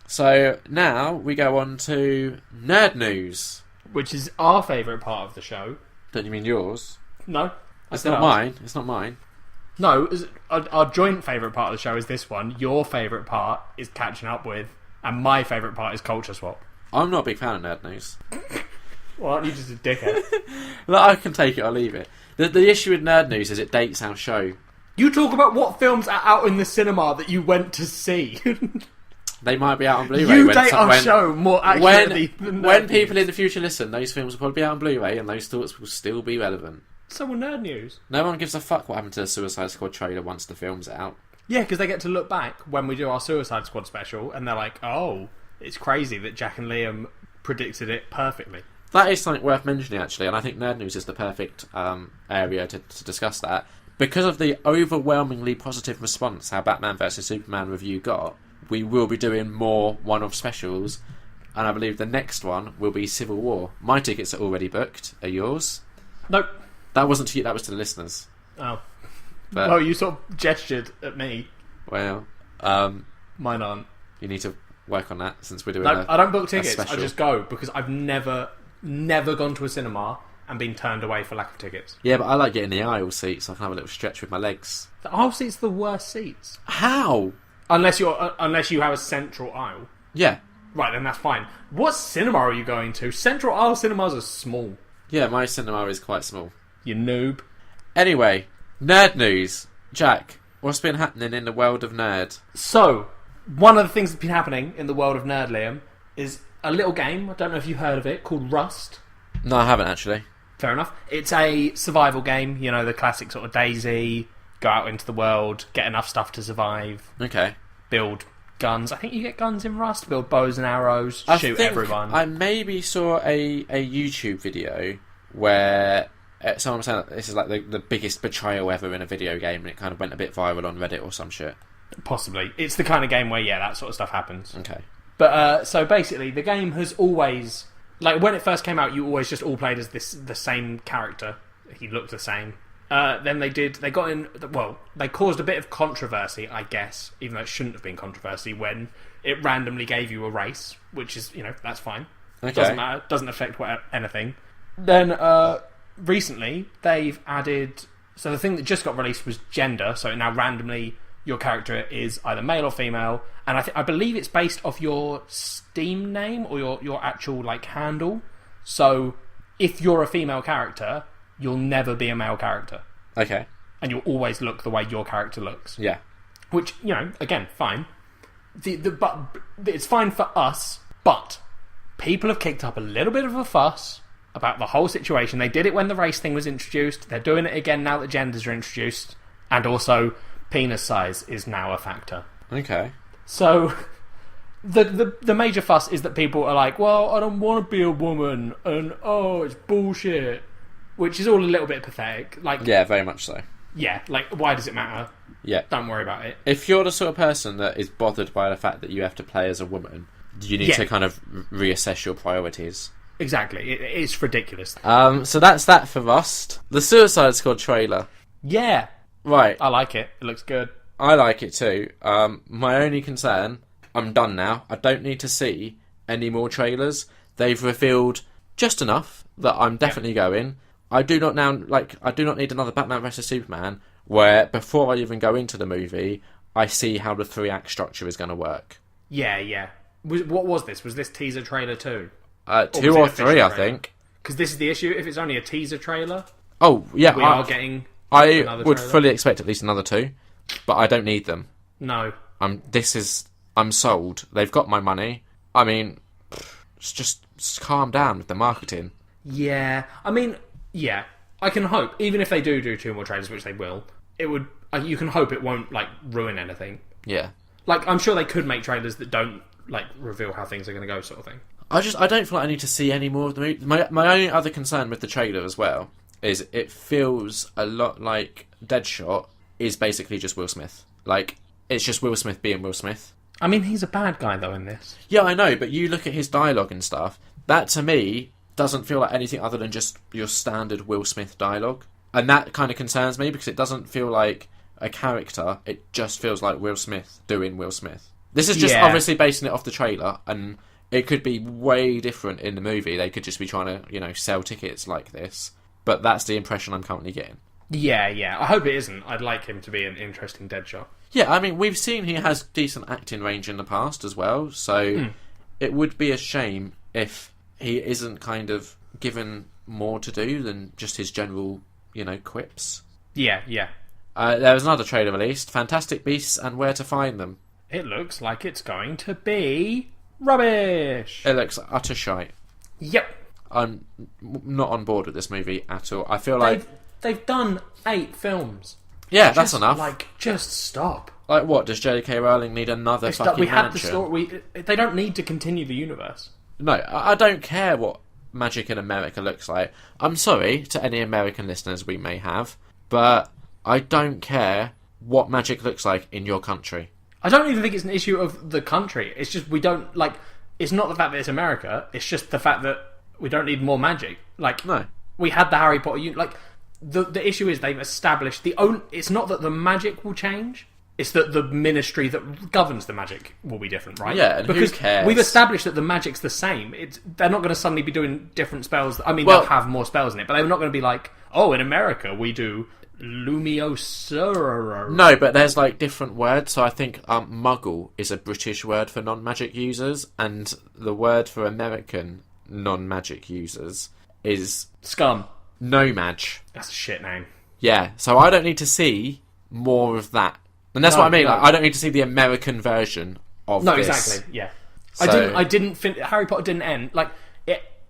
So now we go on to nerd news. Which is our favourite part of the show. Don't you mean yours? No. It's not mine. It's not mine. No, our joint favourite part of the show is this one. Your favourite part is catching up with, and my favourite part is culture swap. I'm not a big fan of nerd news. Well, aren't you just a dickhead? Look, I can take it or leave it. The issue with nerd news is it dates our show. You talk about what films are out in the cinema that you went to see. They might be out on Blu-ray. You date our show more accurately than when people in the future listen, those films will probably be out on Blu-ray and those thoughts will still be relevant. So will nerd news. No one gives a fuck what happened to the Suicide Squad trailer once the film's out. Yeah, because they get to look back when we do our Suicide Squad special and they're like, oh, it's crazy that Jack and Liam predicted it perfectly. That is something worth mentioning, actually, and I think nerd news is the perfect area to discuss that. Because of the overwhelmingly positive response our Batman vs Superman review got, we will be doing more one-off specials, and I believe the next one will be Civil War. My tickets are already booked. Are yours? Nope. That wasn't to you, that was to the listeners. Oh. But, well, you sort of gestured at me. Well, mine aren't. You need to work on that since we're doing I don't book tickets, I just go, because I've never gone to a cinema and been turned away for lack of tickets. Yeah, but I like getting the aisle seats so I can have a little stretch with my legs. The aisle seats are the worst seats. How? Unless you have a central aisle. Yeah. Right, then that's fine. What cinema are you going to? Central aisle cinemas are small. Yeah, my cinema is quite small. You noob. Anyway, nerd news. Jack, what's been happening in the world of nerd? So, one of the things that's been happening in the world of nerd, Liam, is a little game, I don't know if you've heard of it, called Rust. No, I haven't actually. Fair enough. It's a survival game, you know, the classic sort of DayZ, go out into the world, get enough stuff to survive. Okay. Build guns. I think you get guns in Rust. Build bows and arrows. Shoot everyone. I maybe saw a YouTube video where someone was saying that this is like the biggest betrayal ever in a video game, and it kind of went a bit viral on Reddit or some shit. Possibly. It's the kind of game where, yeah, that sort of stuff happens. Okay. But, so basically, the game has always... Like, when it first came out, you always just all played as the same character. He looked the same. Then they caused a bit of controversy, I guess, even though it shouldn't have been controversy, when it randomly gave you a race, which is, you know, that's fine. Okay. Doesn't matter, doesn't affect anything. Then, recently, they've added... So the thing that just got released was gender, so now randomly your character is either male or female, and I believe it's based off your Steam name or your actual like handle. So if you're a female character, you'll never be a male character. Okay. And you'll always look the way your character looks. Yeah. Which, you know, again, fine. But it's fine for us, but people have kicked up a little bit of a fuss about the whole situation. They did it when the race thing was introduced. They're doing it again now that genders are introduced. And also, penis size is now a factor. Okay. So, the major fuss is that people are like, well, I don't want to be a woman, and oh, it's bullshit. Which is all a little bit pathetic. Like, yeah, very much so. Yeah, like, why does it matter? Yeah. Don't worry about it. If you're the sort of person that is bothered by the fact that you have to play as a woman, you need to kind of reassess your priorities. Exactly. It's ridiculous. So that's that for Rust. The Suicide Squad trailer. Yeah. Right. I like it. It looks good. I like it too. My only concern, I'm done now. I don't need to see any more trailers. They've revealed just enough that I'm definitely going. I do not need another Batman vs Superman where before I even go into the movie, I see how the 3-act structure is going to work. Yeah. What was this? Was this teaser trailer 2? 2 or 3, I think. Because this is the issue. If it's only a teaser trailer, oh yeah, we are getting. I would fully expect at least another 2, but I don't need them. No. I'm sold. They've got my money. I mean, just calm down with the marketing. Yeah, I mean, yeah. I can hope, even if they do 2 more trailers, which they will, it would. You can hope it won't like ruin anything. Yeah. Like, I'm sure they could make trailers that don't like reveal how things are going to go, sort of thing. I don't feel like I need to see any more of the movie. My only other concern with the trailer as well is it feels a lot like Deadshot is basically just Will Smith. Like, it's just Will Smith being Will Smith. I mean, he's a bad guy, though, in this. Yeah, I know, but you look at his dialogue and stuff, that, to me, doesn't feel like anything other than just your standard Will Smith dialogue. And that kind of concerns me, because it doesn't feel like a character, it just feels like Will Smith doing Will Smith. This is just Yeah. obviously basing it off the trailer, and it could be way different in the movie. They could just be trying to, sell tickets like this. But that's the impression I'm currently getting. Yeah. I hope it isn't. I'd like him to be an interesting Deadshot. Yeah, I mean, we've seen he has decent acting range in the past as well, so it would be a shame if he isn't kind of given more to do than just his general, quips. Yeah. There was another trailer released, Fantastic Beasts and Where to Find Them. It looks like it's going to be rubbish. It looks utter shite. Yep. I'm not on board with this movie at all. I feel like... They've done 8 films. Yeah, that's enough. Just stop. Like, what? Does J.K. Rowling need another fucking We had mansion? the story. They don't need to continue the universe. No, I don't care what magic in America looks like. I'm sorry to any American listeners we may have, but I don't care what magic looks like in your country. I don't even think it's an issue of the country. It's just we don't, it's not the fact that it's America, it's just the fact that we don't need more magic. No. We had the Harry Potter... The issue is they've established it's not that the magic will change, it's that the ministry that governs the magic will be different, right? Yeah, and because who cares? we've established that the magic's the same. They're not going to suddenly be doing different spells. I mean, Well, they'll have more spells in it, but they're not going to be like, oh, in America we do Lumiosa. No, but there's different words. So I think Muggle is a British word for non-magic users, and the word for American non-magic users is Scum. No-Mag. That's a shit name. Yeah, so I don't need to see more of that. And that's what I mean. No. I don't need to see the American version of No, this. exactly. Yeah. So- I didn't Harry Potter didn't end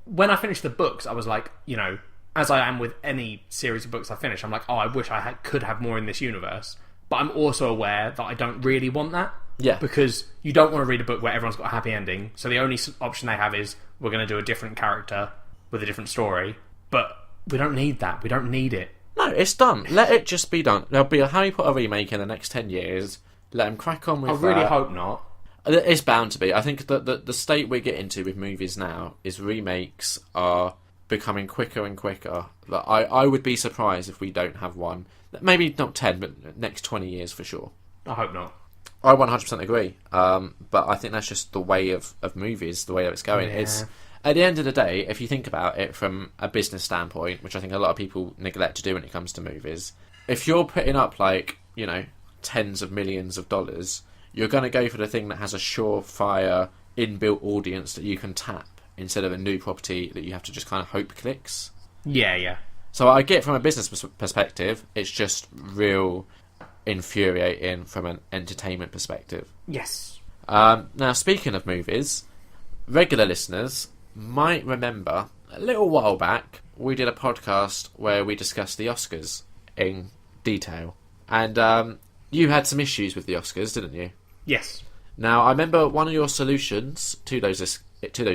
when I finished the books. I was like, as I am with any series of books I finish, I'm like, oh, I wish I could have more in this universe. But I'm also aware that I don't really want that. Yeah. Because you don't want to read a book where everyone's got a happy ending. So the only option they have is we're going to do a different character with a different story. But we don't need that. We don't need it. No, it's done. Let it just be done. There'll be a Harry Potter remake in the next 10 years. Let them crack on with I really hope not. It's bound to be. I think that the state we're getting to with movies now is remakes are becoming quicker and quicker. I would be surprised if we don't have one. Maybe not 10, but next 20 years for sure. I hope not. I 100% agree. But I think that's just the way of movies, the way that it's going. Yeah. It's at the end of the day, if you think about it from a business standpoint, which I think a lot of people neglect to do when it comes to movies, if you're putting up tens of millions of dollars, you're going to go for the thing that has a surefire inbuilt audience that you can tap instead of a new property that you have to just kind of hope clicks. Yeah. So I get from a business perspective, it's just real infuriating from an entertainment perspective. Yes. Now, speaking of movies, regular listeners might remember a little while back we did a podcast where we discussed the Oscars in detail. And you had some issues with the Oscars, didn't you? Yes. Now, I remember one of your solutions to those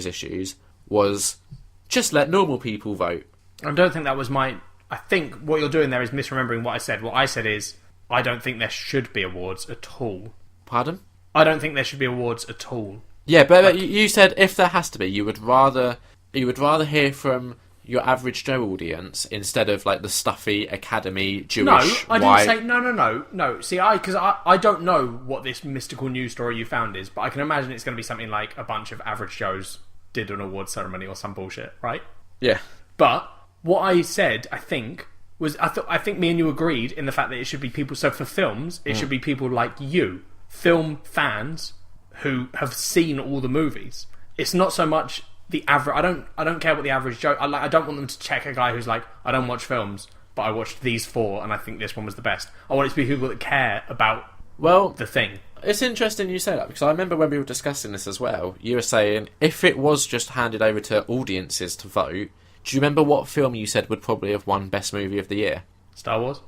issues was just let normal people vote. I don't think that was my... I think what you're doing there is misremembering what I said. What I said is, I don't think there should be awards at all. Pardon? I don't think there should be awards at all. Yeah, but you said if there has to be, you would rather hear from your average Joe audience instead of the stuffy Academy Jewish. No, I didn't white... say no. See, because I don't know what this mystical news story you found is, but I can imagine it's going to be something like a bunch of average Joes did an award ceremony or some bullshit, right? Yeah. But what I said, I think, was I think me and you agreed in the fact that it should be people. So for films, it should be people like you, film fans who have seen all the movies. It's not so much the average. I don't care what the average Joe. I don't want them to check a guy who's like, I don't watch films, but I watched these 4 and I think this one was the best. I want it to be people that care about the thing. It's interesting you say that, because I remember when we were discussing this as well, you were saying if it was just handed over to audiences to vote, do you remember what film you said would probably have won Best Movie of the Year? Star Wars?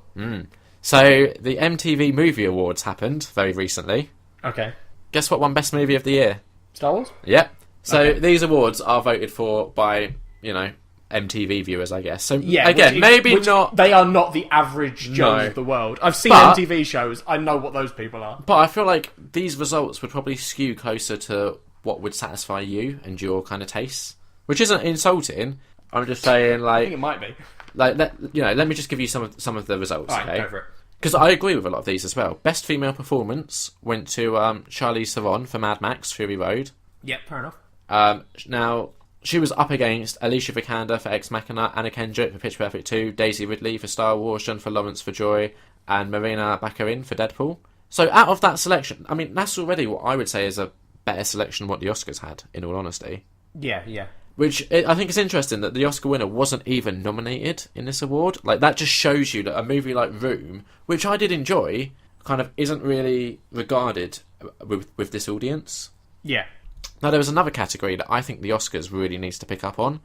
So the MTV Movie Awards happened very recently. Okay. Guess what won Best Movie of the Year? Star Wars? Yep. So Okay. these awards are voted for by, MTV viewers, I guess. So Yeah. again, which not... They are not the average Joes No. of the world. I've seen But- MTV shows. I know what those people are. But I feel like these results would probably skew closer to what would satisfy you and your kind of tastes. Which isn't insulting. I'm just saying, I think it might be. let me just give you some of the results. All right, Okay. go for it. because I agree with a lot of these as well. Best female performance went to Charlize Theron for Mad Max Fury Road. Yep, fair enough. Now, she was up against Alicia Vikander for Ex Machina, Anna Kendrick for Pitch Perfect 2, Daisy Ridley for Star Wars, Jennifer Lawrence for Joy, and Marina Baccarin for Deadpool. So out of that selection, I mean, that's already what I would say is a better selection than what the Oscars had, in all honesty. Yeah. Which I think is interesting that the Oscar winner wasn't even nominated in this award. Like, that just shows you that a movie like Room, which I did enjoy, kind of isn't really regarded with this audience. Yeah. Now, there was another category that I think the Oscars really needs to pick up on.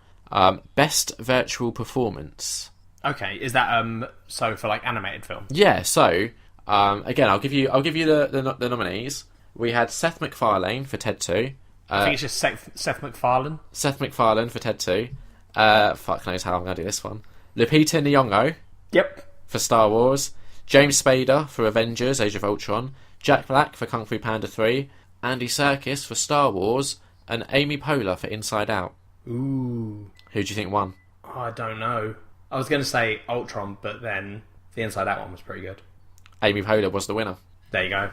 Best virtual performance. Okay, is that so for like animated film? Yeah, so again, I'll give you the nominees. We had Seth MacFarlane for Ted 2. I think it's just Seth MacFarlane. Seth MacFarlane for Ted 2. Fuck knows how I'm going to do this one. Lupita Nyong'o. Yep. For Star Wars. James Spader for Avengers: Age of Ultron. Jack Black for Kung Fu Panda 3. Andy Serkis for Star Wars. And Amy Poehler for Inside Out. Ooh. Who do you think won? Oh, I don't know. I was going to say Ultron, but then the Inside Out one was pretty good. Amy Poehler was the winner. There you go.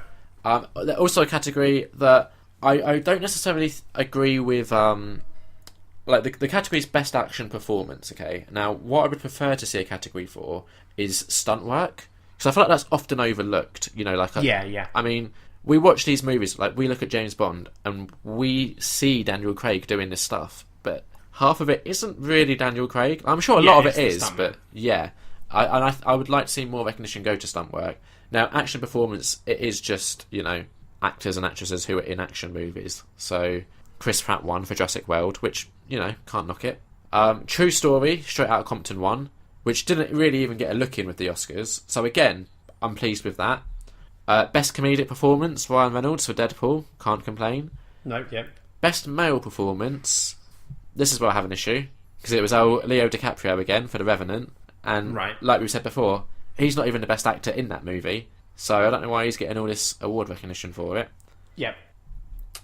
Also a category that I don't necessarily agree with, like the category's best action performance, okay? Now, what I would prefer to see a category for is stunt work, because I feel like that's often overlooked, you know, like... Yeah. I mean, we watch these movies, like, we look at James Bond, and we see Daniel Craig doing this stuff, but half of it isn't really Daniel Craig. I'm sure a lot of it is, but yeah. I would like to see more recognition go to stunt work. Now, action performance, it is just, you know, actors and actresses who are in action movies. So, Chris Pratt won for Jurassic World, which, you know, can't knock it. True Story, Straight Outta Compton won, which didn't really even get a look in with the Oscars. So again, I'm pleased with that. Best Comedic Performance, Ryan Reynolds for Deadpool, can't complain. No, yep. Best Male Performance, this is where I have an issue, because it was Leo DiCaprio again for The Revenant, and like we said before, he's not even the best actor in that movie. So I don't know why he's getting all this award recognition for it. Yep.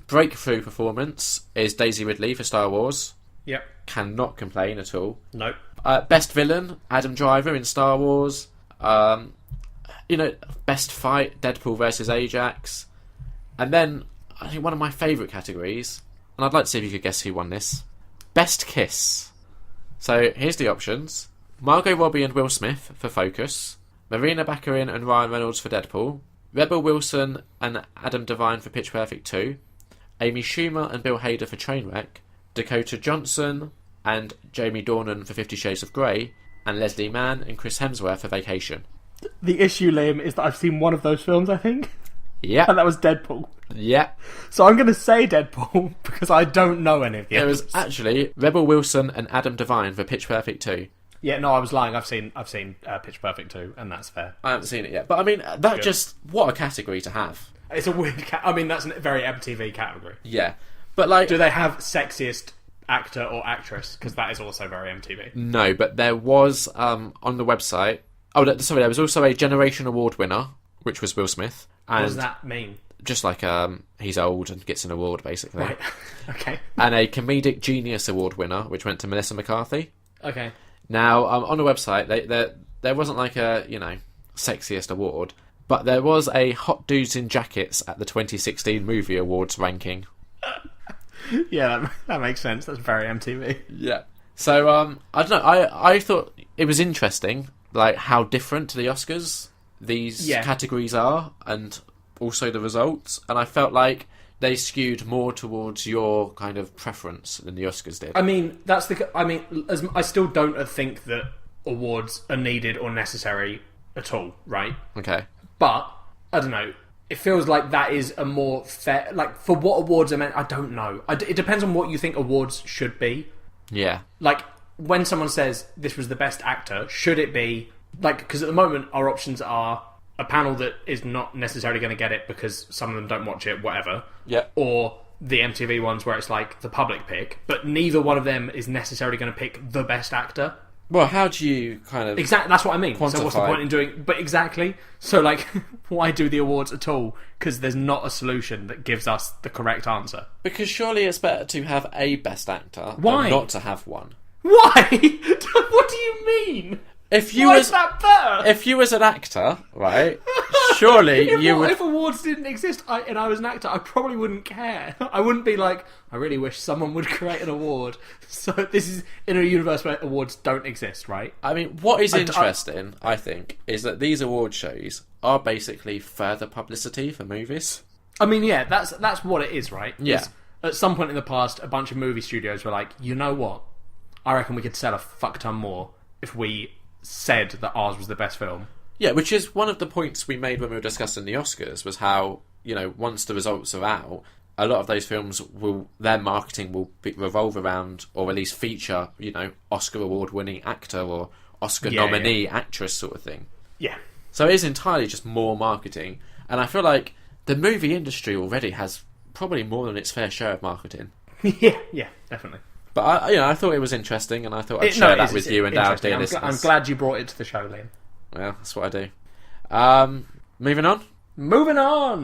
Breakthrough performance is Daisy Ridley for Star Wars. Yep. Cannot complain at all. Nope. Best villain, Adam Driver in Star Wars. You know, best fight, Deadpool versus Ajax. And then, I think one of my favourite categories, and I'd like to see if you could guess who won this. Best kiss. So, here's the options. Margot Robbie and Will Smith for Focus. Marina Baccarin and Ryan Reynolds for Deadpool. Rebel Wilson and Adam Devine for Pitch Perfect 2. Amy Schumer and Bill Hader for Trainwreck. Dakota Johnson and Jamie Dornan for 50 Shades of Grey. And Leslie Mann and Chris Hemsworth for Vacation. The issue, Liam, is that I've seen one of those films, I think. Yeah. And that was Deadpool. Yeah. So I'm going to say Deadpool because I don't know any of the others. It was actually Rebel Wilson and Adam Devine for Pitch Perfect 2. Yeah, no, I was lying. I've seen Pitch Perfect 2, and that's fair. I haven't seen it yet. But I mean, that just... What a category to have. It's a weird... I mean, that's a very MTV category. Yeah. But like... Do they have sexiest actor or actress? Because that is also very MTV. No, but there was, on the website... Oh, sorry, there was also a Generation Award winner, which was Will Smith. And what does that mean? Just like he's old and gets an award, basically. Right. Okay. And a Comedic Genius Award winner, which went to Melissa McCarthy. Okay. Now, on the website, there wasn't like a, you know, sexiest award, but there was a Hot Dudes in Jackets at the 2016 Movie Awards ranking. Yeah, that makes sense. That's very MTV. Yeah. So, I don't know, I thought it was interesting, like, how different to the Oscars these categories are, and also the results, and I felt like they skewed more towards your kind of preference than the Oscars did. I mean, I still don't think that awards are needed or necessary at all, right? Okay. But, I don't know, it feels like that is a more fair... Like, for what awards are meant, I don't know. It depends on what you think awards should be. Yeah. Like, when someone says, this was the best actor, should it be... Like, because at the moment, our options are a panel that is not necessarily going to get it because some of them don't watch it, whatever. Yeah. Or the MTV ones where it's like the public pick, but neither one of them is necessarily going to pick the best actor. Well, how do you kind of... Exactly, that's what I mean. Quantify. So what's the point in doing... But exactly. So, like, why do the awards at all? Because there's not a solution that gives us the correct answer. Because surely it's better to have a best actor Why? than not to have one. Why? What do you mean? If you Why was is that better? if you was an actor, right? Surely you would. If awards didn't exist and I was an actor, I probably wouldn't care. I wouldn't be like, I really wish someone would create an award. So this is in a universe where awards don't exist, right? I mean, what is interesting, I think, is that these award shows are basically further publicity for movies. I mean, yeah, that's what it is, right? Yeah. At some point in the past, a bunch of movie studios were like, you know what? I reckon we could sell a fuck ton more if we said that ours was the best film. Yeah, which is one of the points we made when we were discussing the Oscars, was how, once the results are out, a lot of those films their marketing will revolve around, or at least feature, Oscar award-winning actor or Oscar nominee actress sort of thing. Yeah. So it is entirely just more marketing, and I feel like the movie industry already has probably more than its fair share of marketing. yeah, definitely. But I thought it was interesting, and I thought I'd share that with you and our dear listeners. I'm glad you brought it to the show, Liam. Well, that's what I do. Moving on. Moving on.